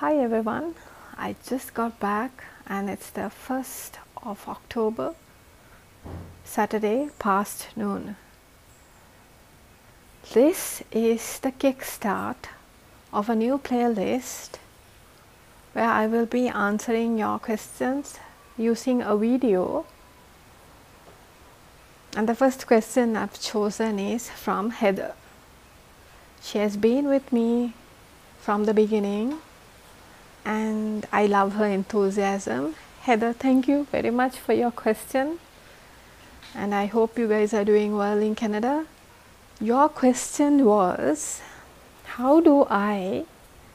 Hi everyone, I just got back and it's the 1st of October, Saturday past noon. This is the kickstart of a new playlist where I will be answering your questions using a video. And the first question I've chosen is from Heather. She has been with me from the beginning and I love her enthusiasm. Heather, thank you very much for your question and I hope you guys are doing well in Canada. Your question was, how do I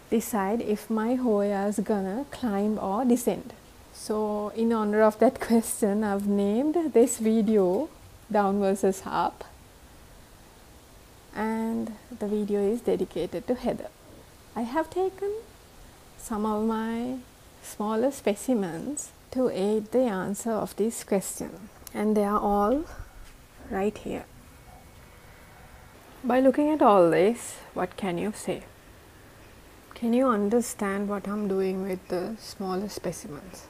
decide if my Hoya is gonna climb or descend? So in honor of that question, I've named this video Down versus Up, and the video is dedicated to Heather. I have taken some of my smaller specimens to aid the answer of this question, and they are all right here. By looking at all this, what can you say? Can you understand what I'm doing with the smaller specimens?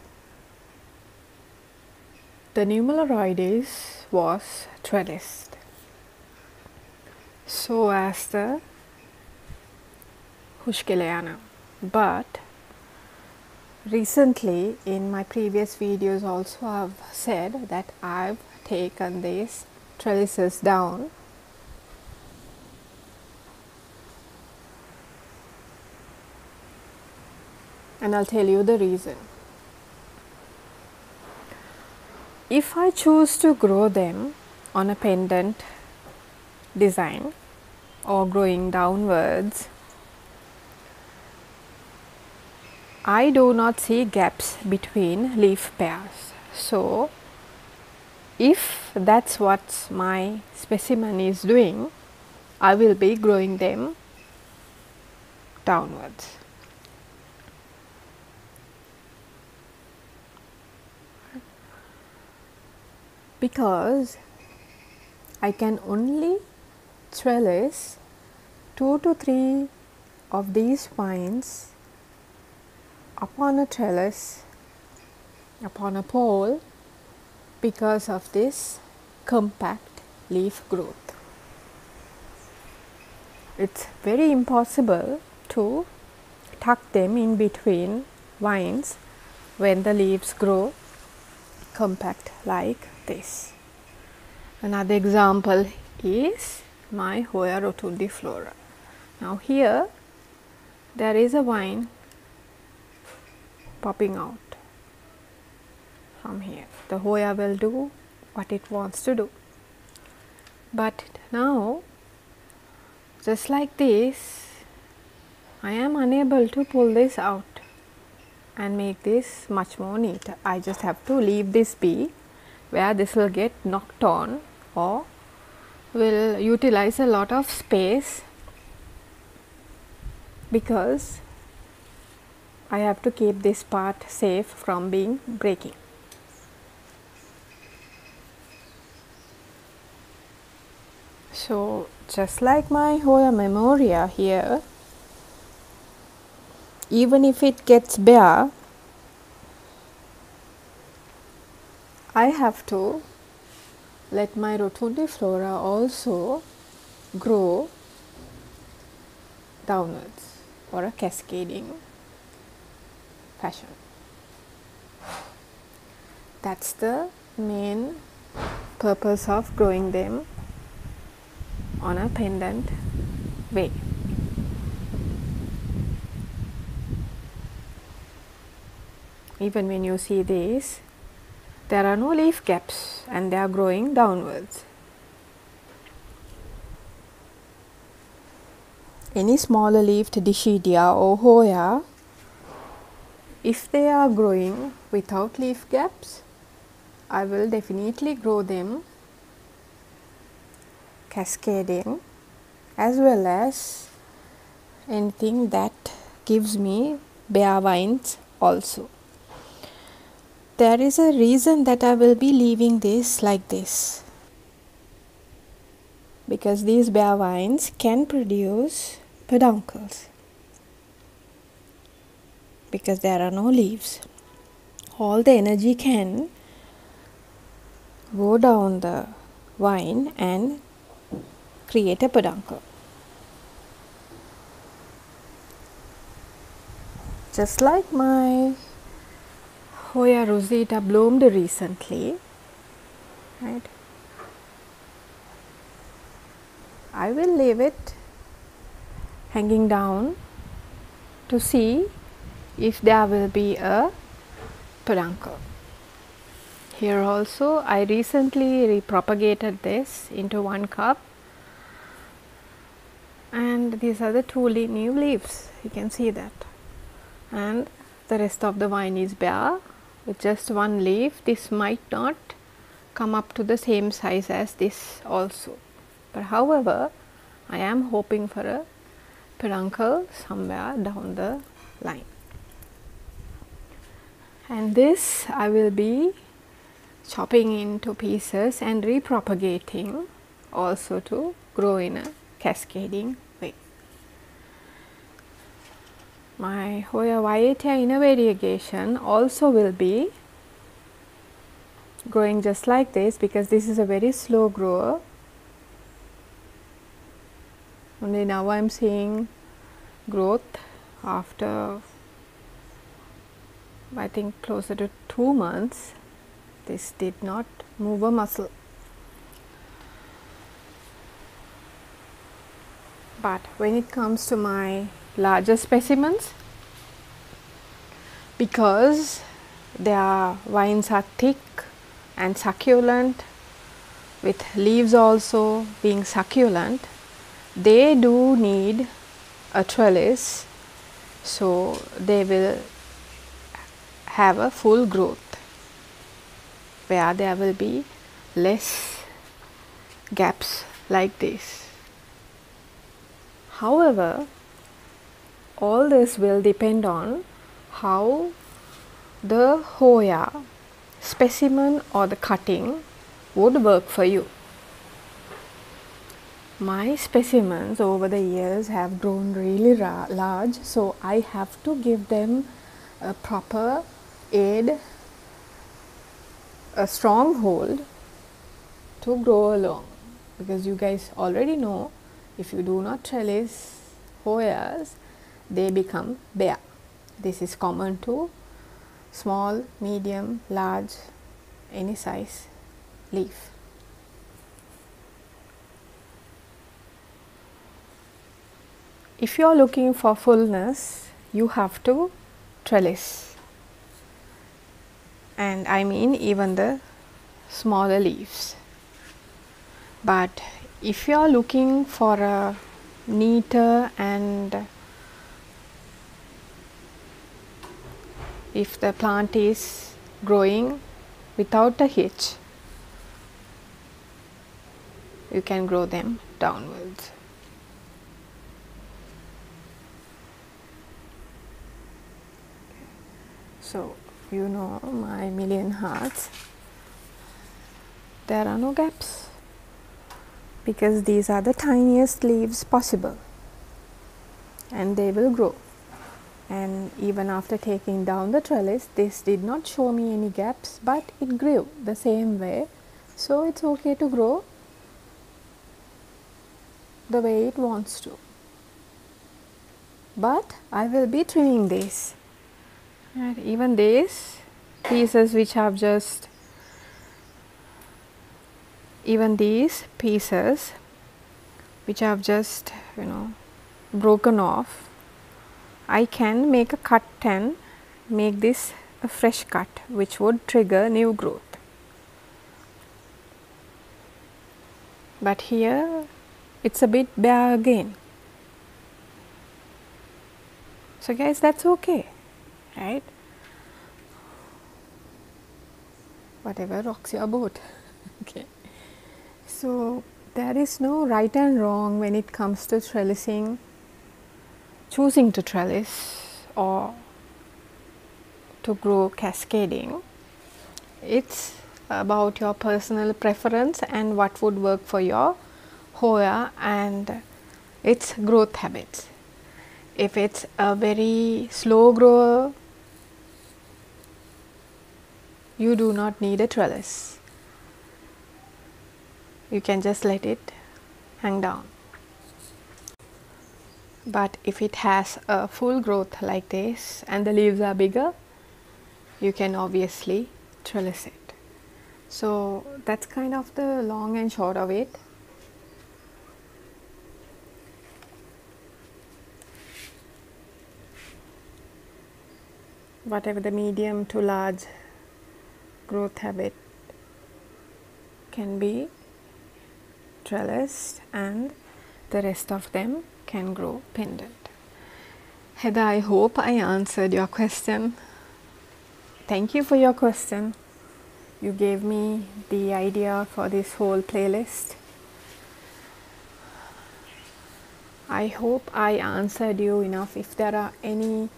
The Numeraloides was trellised, so as the Huschkeleana, but recently in my previous videos also I've said that I've taken these trellises down and I'll tell you the reason. If I choose to grow them on a pendant design or growing downwards, I do not see gaps between leaf pairs. So if that's what my specimen is doing, I will be growing them downwards. Because I can only trellis 2 to 3 of these vines upon a trellis, upon a pole, because of this compact leaf growth. It's very impossible to tuck them in between vines when the leaves grow compact like this. Another example is my Hoya rotundiflora. Now here there is a vine popping out from here. The Hoya will do what it wants to do. But now, just like this, I am unable to pull this out and make this much more neater. I just have to leave this be, where this will get knocked on or will utilize a lot of space, because I have to keep this part safe from being breaking. So just like my Hoya memoria here, even if it gets bare, I have to let my rotundiflora also grow downwards or a cascading fashion. That's the main purpose of growing them on a pendant way. Even when you see these, there are no leaf gaps and they are growing downwards. Any smaller leafed Dischidia or Hoya, if they are growing without leaf gaps, I will definitely grow them cascading, as well as anything that gives me bare vines also. There is a reason that I will be leaving this like this, because these bare vines can produce peduncles. because there are no leaves. All the energy can go down the vine and create a peduncle. Just like my Hoya rosita bloomed recently, right? I will leave it hanging down to see if there will be a peduncle. Here also I recently repropagated this into 1 cup, and these are the 2 new leaves, you can see that, and the rest of the vine is bare with just 1 leaf. This might not come up to the same size as this also, but however I am hoping for a peduncle somewhere down the line. And this I will be chopping into pieces and repropagating also to grow in a cascading way. My Hoya violetea in a variegation also will be growing just like this, because this is a very slow grower. Only now I am seeing growth after, I think, closer to 2 months. This did not move a muscle. But when it comes to my larger specimens, because their vines are thick and succulent, with leaves also being succulent, they do need a trellis, so they will have a full growth where there will be less gaps like this. However, all this will depend on how the Hoya specimen or the cutting would work for you. My specimens over the years have grown really large, so I have to give them a proper aid, a strong hold to grow along, because you guys already know, if you do not trellis Hoyas, they become bare. This is common to small, medium, large, any size leaf. If you are looking for fullness, you have to trellis, and I mean even the smaller leaves. But if you are looking for a neater, and if the plant is growing without a hitch, you can grow them downwards. So, you know my million hearts, there are no gaps, because these are the tiniest leaves possible, and they will grow. And even after taking down the trellis, this did not show me any gaps, but it grew the same way, so it's okay to grow the way it wants to. But I will be trimming these. And even these pieces which have just, even these pieces which have just, broken off, I can make a cut and make this a fresh cut, which would trigger new growth. But here it's a bit bare again. So guys, that's okay, right? Whatever rocks your boat. Okay. So there is no right and wrong when it comes to trellising, choosing to trellis or to grow cascading. It's about your personal preference and what would work for your Hoya and its growth habits. If it's a very slow grower, you do not need a trellis. You can just let it hang down. But if it has a full growth like this and the leaves are bigger, you can obviously trellis it. So that's kind of the long and short of it. Whatever the medium to large growth habit can be trellised, and the rest of them can grow pendant. Heather, I hope I answered your question. Thank you for your question. You gave me the idea for this whole playlist. I hope I answered you enough. If there are any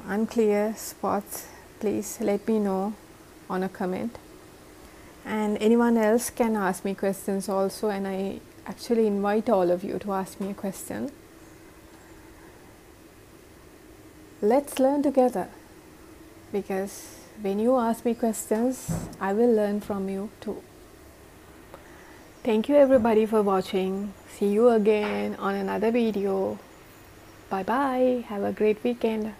unclear spots, please let me know on a comment. And anyone else can ask me questions also, and I actually invite all of you to ask me a question. Let's learn together, because when you ask me questions, I will learn from you too. Thank you everybody for watching. See you again on another video. Bye bye. Have a great weekend.